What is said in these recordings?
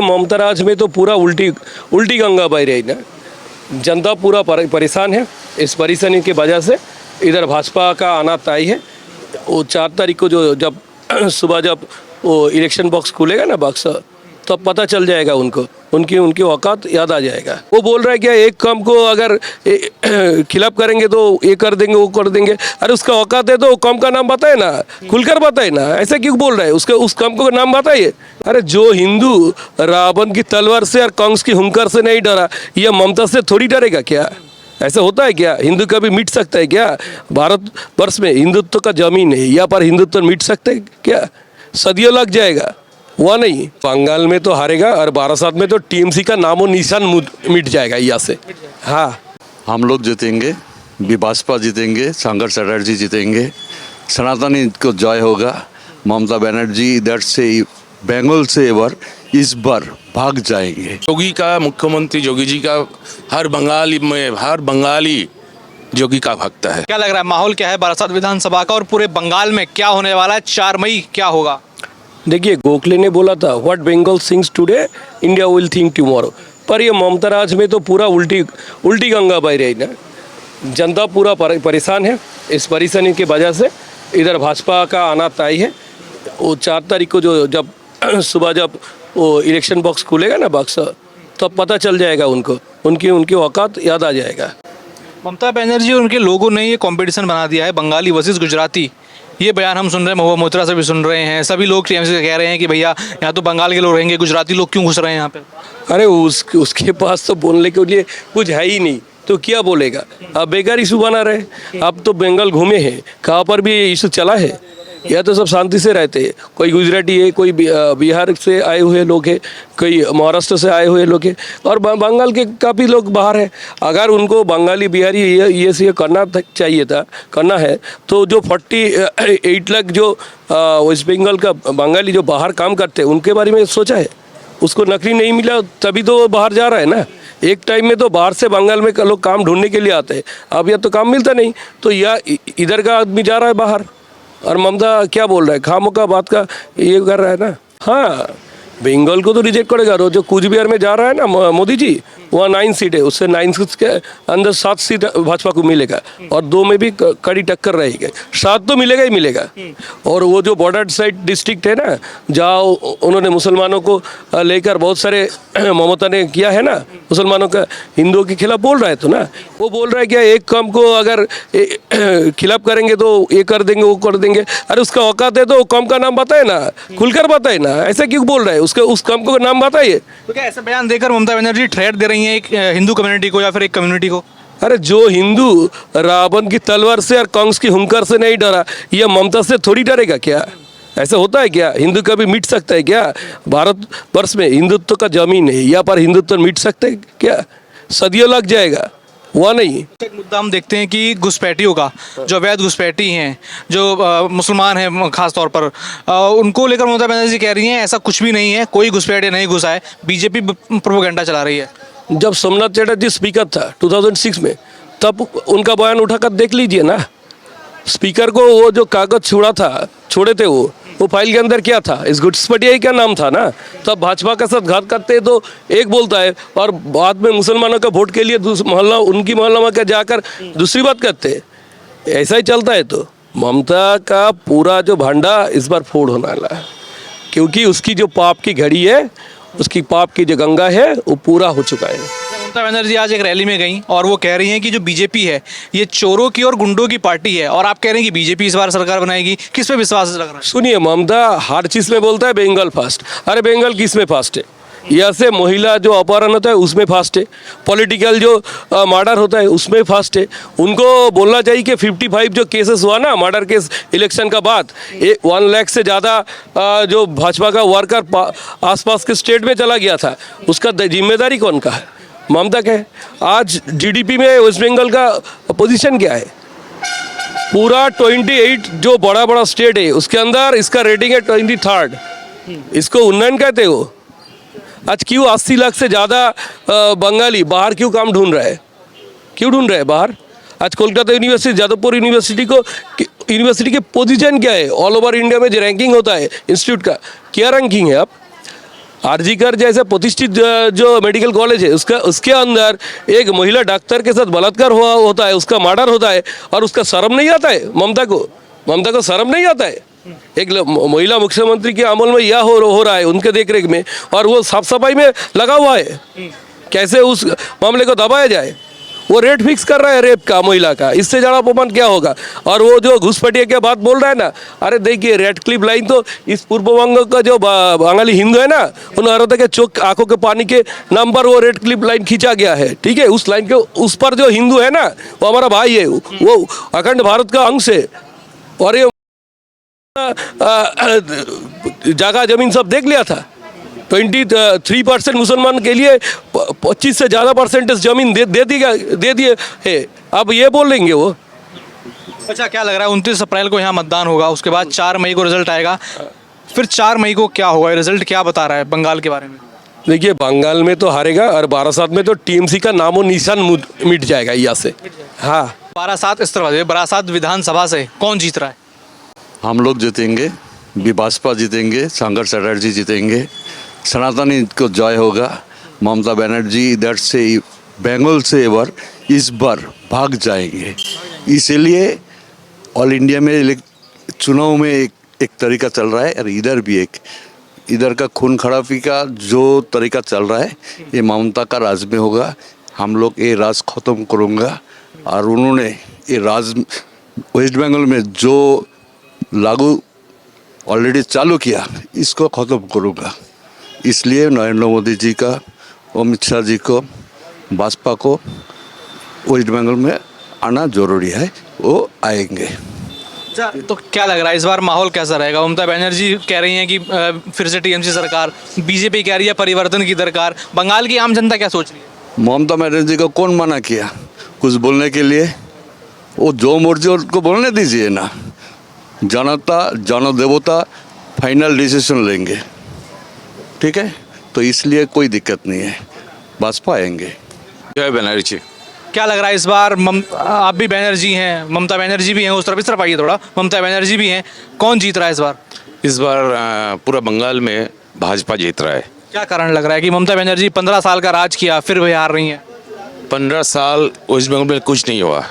ममता राज में तो पूरा उल्टी उल्टी गंगा बह रही ना। जनता पूरा परेशान है। इस परेशानी की वजह से इधर भाजपा का आना तय है। वो 4 तारीख को जो जब सुबह जब वो इलेक्शन बॉक्स खुलेगा ना बॉक्स, तब पता चल जाएगा उनको, उनकी उनकी औकात याद आ जाएगा। वो बोल रहा है कि एक काम को अगर खिलाफ करेंगे तो ये कर देंगे वो कर देंगे। अरे उसका औकात है तो काम का नाम बताए ना, खुलकर बताए ना। ऐसा क्यों बोल रहा है? उसके उस काम को नाम बताइए। अरे जो हिंदू रावण की तलवार से और कंस की हुंकार से नहीं डरा, यह ममता से थोड़ी डरेगा क्या? ऐसा होता है क्या? हिंदू कभी मिट सकता है क्या? भारत वर्ष में हिंदुत्व का जमीन है, यहाँ पर हिंदुत्व मिट सकते है क्या? सदियों लग जाएगा। हुआ नहीं। बंगाल में तो हारेगा और बारासात में तो टीएमसी का नामो निशान मिट जाएगा यहाँ से। हाँ, हम लोग जीतेंगे, भाजपा जीतेंगे, शंकर चटर्जी जीतेंगे, सनातनी को जय होगा। ममता बनर्जी इधर से बंगाल से इस बार भाग जाएंगे। योगी का, मुख्यमंत्री योगी जी का हर बंगाली योगी का भक्त है। क्या लग रहा है, माहौल क्या है बारासात विधानसभा का और पूरे बंगाल में क्या होने वाला है? 4 मई क्या होगा? देखिए, गोखले ने बोला था what Bengal thinks today India will think tomorrow. पर ये ममता राज में तो पूरा उल्टी गंगा बह रही ना। जनता पूरा परेशान है। इस परेशानी की वजह से इधर भाजपा का आना तय है। वो 4 तारीख को जो जब सुबह जब वो इलेक्शन बॉक्स खुलेगा ना बॉक्स, तब पता चल जाएगा उनको, उनकी उनकी औकात याद आ जाएगा। ममता बनर्जी और उनके लोगों ने ये कंपटीशन बना दिया है, बंगाली वर्सेस गुजराती। ये बयान हम सुन रहे हैं, महुआ मोइत्रा से भी सुन रहे हैं। सभी लोग टीएमसी से कह रहे हैं कि भैया यहाँ तो बंगाल के लोग रहेंगे, गुजराती लोग क्यों घुस रहे हैं यहाँ पे? अरे उसके पास तो बोलने के लिए कुछ है ही नहीं, तो क्या बोलेगा? अब बेकार इशू बना रहे। अब तो बंगाल घूमे हैं, कहाँ पर भी इशू चला है। यह तो सब शांति से रहते हैं। कोई गुजराती है, कोई बिहार से आए हुए लोग हैं, कोई महाराष्ट्र से आए हुए लोग हैं, और बंगाल के काफ़ी लोग बाहर हैं। अगर उनको बंगाली बिहारी ये करना चाहिए था, करना है, तो जो 48 लाख जो वेस्ट बंगाल का बंगाली जो बाहर काम करते हैं उनके बारे में सोचा है? उसको नौकरी नहीं मिला तभी तो वो बाहर जा रहा है ना। एक टाइम में तो बाहर से बंगाल में लोग काम ढूंढने के लिए आते हैं, अब यह तो काम मिलता नहीं, तो यह इधर का आदमी जा रहा है बाहर। और ममता क्या बोल रहा है? खामों का बात का ये कर रहा है ना। हाँ, बंगाल को तो रिजेक्ट करेगा। जो कूच बिहार में जा रहा है ना मोदी जी, वहाँ 9 सीट है, उससे 9 सीट के अंदर 7 सीट भाजपा को मिलेगा और 2 में भी कड़ी टक्कर रहेगी। 7 तो मिलेगा ही मिलेगा। और वो जो बॉर्डर साइड डिस्ट्रिक्ट है ना, जहाँ उन्होंने मुसलमानों को लेकर बहुत सारे ममता ने किया है ना, मुसलमानों का हिंदुओं के खिलाफ बोल रहा है तो ना। वो बोल रहा है कि एक काम को अगर खिलाफ करेंगे तो ये कर देंगे वो कर देंगे। अरे उसका औकात है तो काम का नाम बताए ना, खुलकर बताए ना। ऐसा क्यों बोल रहा है? उसके उस काम को नाम बताइए। तो क्या ऐसा बयान देकर ममता बनर्जी थ्रेट दे रही हैं एक हिंदू कम्युनिटी को या फिर एक कम्युनिटी को? अरे जो हिंदू रावण की तलवार से और कंस की हुंकार से नहीं डरा, यह ममता से थोड़ी डरेगा क्या? ऐसा होता है क्या? हिंदू कभी मिट सकता है क्या? भारत वर्ष में हिंदुत्व का जमीन है, यहाँ पर हिंदुत्व मिट सकते है क्या? सदियों लग जाएगा। हुआ नहीं। एक मुद्दा हम देखते हैं कि घुसपैठियों का, जो अवैध घुसपैठी हैं, जो मुसलमान हैं खास तौर पर, उनको लेकर ममता बनर्जी कह रही हैं ऐसा कुछ भी नहीं है, कोई घुसपैठी नहीं घुसा है, बीजेपी प्रोपेगेंडा चला रही है। जब सोमनाथ चटर्जी स्पीकर था 2006 में, तब उनका बयान उठाकर देख लीजिए ना। स्पीकर को वो जो कागज छोड़े थे वो फाइल के अंदर क्या था? इस घुसपैठिया ही का नाम था ना। तब भाजपा के साथ घात करते तो एक बोलता है और बाद में मुसलमानों का वोट के लिए मोहल्ला उनकी मोहल्ला में जाकर दूसरी बात करते। ऐसा ही चलता है। तो ममता का पूरा जो भांडा इस बार फोड़ होने वाला है, क्योंकि उसकी जो पाप की घड़ी है, उसकी पाप की जो गंगा है, वो पूरा हो चुका है। ममता बनर्जी आज एक रैली में गई और वो कह रही हैं कि जो बीजेपी है ये चोरों की और गुंडों की पार्टी है, और आप कह रहे हैं कि बीजेपी इस बार सरकार बनाएगी। किस पे विश्वास लग रहा है? सुनिए, ममता हर चीज़ में बोलता है बंगाल फास्ट। अरे बंगाल किस में फास्ट है? यहाँ से महिला जो अपहरण होता है उसमें फास्ट है, पॉलिटिकल जो मर्डर होता है उसमें फास्ट है। उनको बोलना चाहिए कि 55 जो केसेस हुआ ना मर्डर केस इलेक्शन का बाद, 1 लाख से ज़्यादा जो भाजपा का वर्कर आसपास के स्टेट में चला गया था, उसका जिम्मेदारी कौन का है? ममता का है। आज जीडीपी में वेस्ट बंगाल का पोजीशन क्या है? पूरा 28 जो बड़ा बड़ा स्टेट है उसके अंदर इसका रेटिंग है 23rd। इसको उन्नयन कहते हो। आज क्यों 80 लाख से ज़्यादा बंगाली बाहर क्यों काम ढूंढ रहा है? क्यों ढूंढ रहा है बाहर? आज कोलकाता यूनिवर्सिटी, जादवपुर यूनिवर्सिटी के पोजीशन क्या है? ऑल ओवर इंडिया में जो रैंकिंग होता है इंस्टीट्यूट का, क्या रैंकिंग है? आप आरजीकर जैसे प्रतिष्ठित जो मेडिकल कॉलेज है उसके अंदर एक महिला डॉक्टर के साथ बलात्कार होता है, उसका मर्डर होता है और उसका शर्म नहीं आता है ममता को शर्म नहीं आता है। एक महिला मुख्यमंत्री के अमल में यह हो रहा है उनके देखरेख में, और वो साफ सफाई में लगा हुआ है। कैसे उस मामले को दबाया जाए? वो रेट फिक्स कर रहा है रेप का, महिला का, इससे ज़्यादा अपमान क्या होगा? और वो जो घुसपैठिया की बात बोल रहा है ना, अरे देखिए रेड क्लिप लाइन तो इस पूर्व बंग का जो बंगाली हिंदू है ना, उन औरतों के चोक आंखों के पानी के नाम पर वो रेड क्लिप लाइन खींचा गया है। ठीक है, उस लाइन के उस पर जो हिंदू है ना, वो हमारा भाई है, वो अखंड भारत का अंश है। और ये जगह जमीन सब देख लिया था। 23% मुसलमान के लिए 25 से ज़्यादा परसेंटेज जमीन दे दिए है। अब ये बोलेंगे वो। अच्छा, क्या लग रहा है 29 अप्रैल को यहाँ मतदान होगा, उसके बाद 4 मई को रिजल्ट आएगा, फिर 4 मई को क्या होगा? रिजल्ट क्या बता रहा है बंगाल के बारे में? देखिए, बंगाल में तो हारेगा और बारासात में तो टीएमसी का नामो निशान मिट जाएगा यहाँ से। हाँ, बारासात इस तरह बारासात विधानसभा से कौन जीत रहा है? हम लोग जीतेंगे, भाजपा जीतेंगे, शंकर चटर्जी जीतेंगे, सनातनी को जय होगा। ममता बनर्जी इधर से बंगाल से इस बार भाग जाएंगे। इसीलिए ऑल इंडिया में चुनाव में एक तरीका चल रहा है, और इधर भी इधर का खून खराबी का जो तरीका चल रहा है, ये ममता का राज में होगा। हम लोग ये राज ख़त्म करूँगा, और उन्होंने ये राज वेस्ट बंगाल में जो लागू ऑलरेडी चालू किया, इसको ख़त्म करूँगा। इसलिए नरेंद्र मोदी जी का, अमित शाह जी को, भाजपा को वेस्ट बंगाल में आना जरूरी है, वो आएंगे। अच्छा, तो क्या लग रहा है इस बार माहौल कैसा रहेगा? ममता बनर्जी कह रही हैं कि फिर से टीएमसी सरकार, बीजेपी कह रही है परिवर्तन की दरकार। बंगाल की आम जनता क्या सोच रही है? ममता बनर्जी को कौन मना किया कुछ बोलने के लिए? वो जो मर्जी उनको बोलने दीजिए ना। जनता जनदेवता फाइनल डिसीजन लेंगे, ठीक है? तो इसलिए कोई दिक्कत नहीं है, भाजपा आएंगे। जय बनर्जी। क्या लग रहा है इस बार आप भी बनर्जी हैं, ममता बनर्जी भी हैं, उस तरफ आइए थोड़ा, ममता बनर्जी भी हैं, कौन जीत रहा है इस बार? इस बार पूरा बंगाल में भाजपा जीत रहा है। क्या कारण लग रहा है कि ममता बनर्जी 15 साल का राज किया, फिर भी हार रही हैं? 15 साल वेस्ट बंगाल में कुछ नहीं हुआ।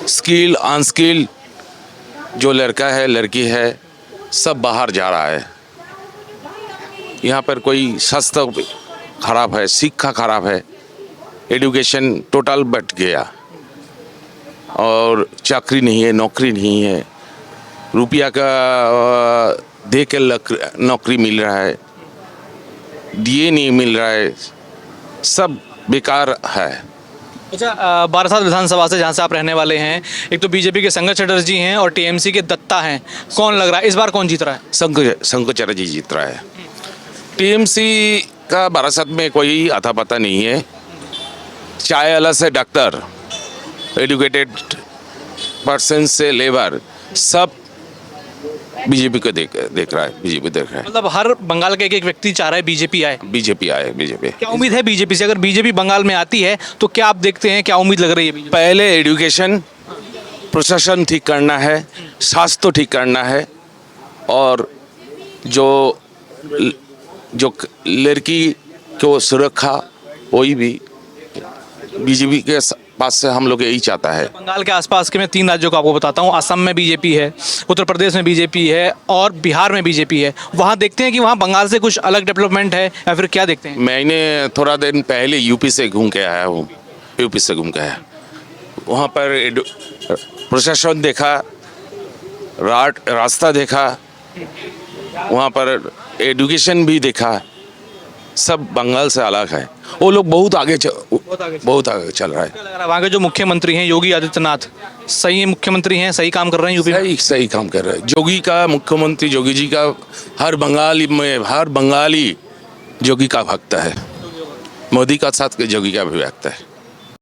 स्किल अनस्किल जो लड़का है लड़की है सब बाहर जा रहा है। यहाँ पर कोई स्वास्थ्य खराब है, शिक्षा खराब है, एजुकेशन टोटल बट गया, और चाकरी नहीं है, नौकरी नहीं है, रुपया का दे के नौकरी मिल रहा है, डीए नहीं मिल रहा है, सब बेकार है। अच्छा, बारासात विधानसभा से जहाँ से आप रहने वाले हैं, एक तो बीजेपी के शंकर चटर्जी हैं और टीएमसी के दत्ता हैं, कौन लग रहा है इस बार कौन जीत रहा है? शंकर चटर्जी जीत रहा है। टीएमसी का बारासात में कोई आता पता नहीं है। चाय वाला से डॉक्टर, एजुकेटेड पर्सन से लेबर, सब बीजेपी को देख रहा है, बीजेपी देख रहा है। मतलब हर बंगाल का एक व्यक्ति चाह रहा है बीजेपी आए। बीजेपी आए, बीजेपी। क्या उम्मीद है बीजेपी से? अगर बीजेपी बंगाल में आती है तो क्या आप देखते हैं, क्या उम्मीद लग रही है बीजेपी? पहले एजुकेशन, प्रशासन ठीक करना है, स्वास्थ्य ठीक करना है, और जो लड़की को सुरक्षा, वही भी बीजेपी के पास से हम लोग यही चाहता है। बंगाल के आसपास के मैं 3 राज्यों को आपको बताता हूँ। असम में बीजेपी है, उत्तर प्रदेश में बीजेपी है, और बिहार में बीजेपी है। वहाँ देखते हैं कि वहाँ बंगाल से कुछ अलग डेवलपमेंट है, या फिर क्या देखते हैं? मैंने थोड़ा दिन पहले यूपी से घूम के आया हूँ, वहाँ पर प्रशासन देखा, रास्ता देखा, वहाँ पर एजुकेशन भी देखा, सब बंगाल से अलग है। वो लोग बहुत आगे चल रहा है। क्या लग रहा है वहाँ के जो मुख्यमंत्री हैं योगी आदित्यनाथ, सही मुख्यमंत्री हैं, सही काम कर रहे हैं यूपी में? सही काम कर रहे हैं। मुख्यमंत्री योगी जी का हर बंगाली योगी का भक्त है। मोदी का साथ योगी का भी भक्त है।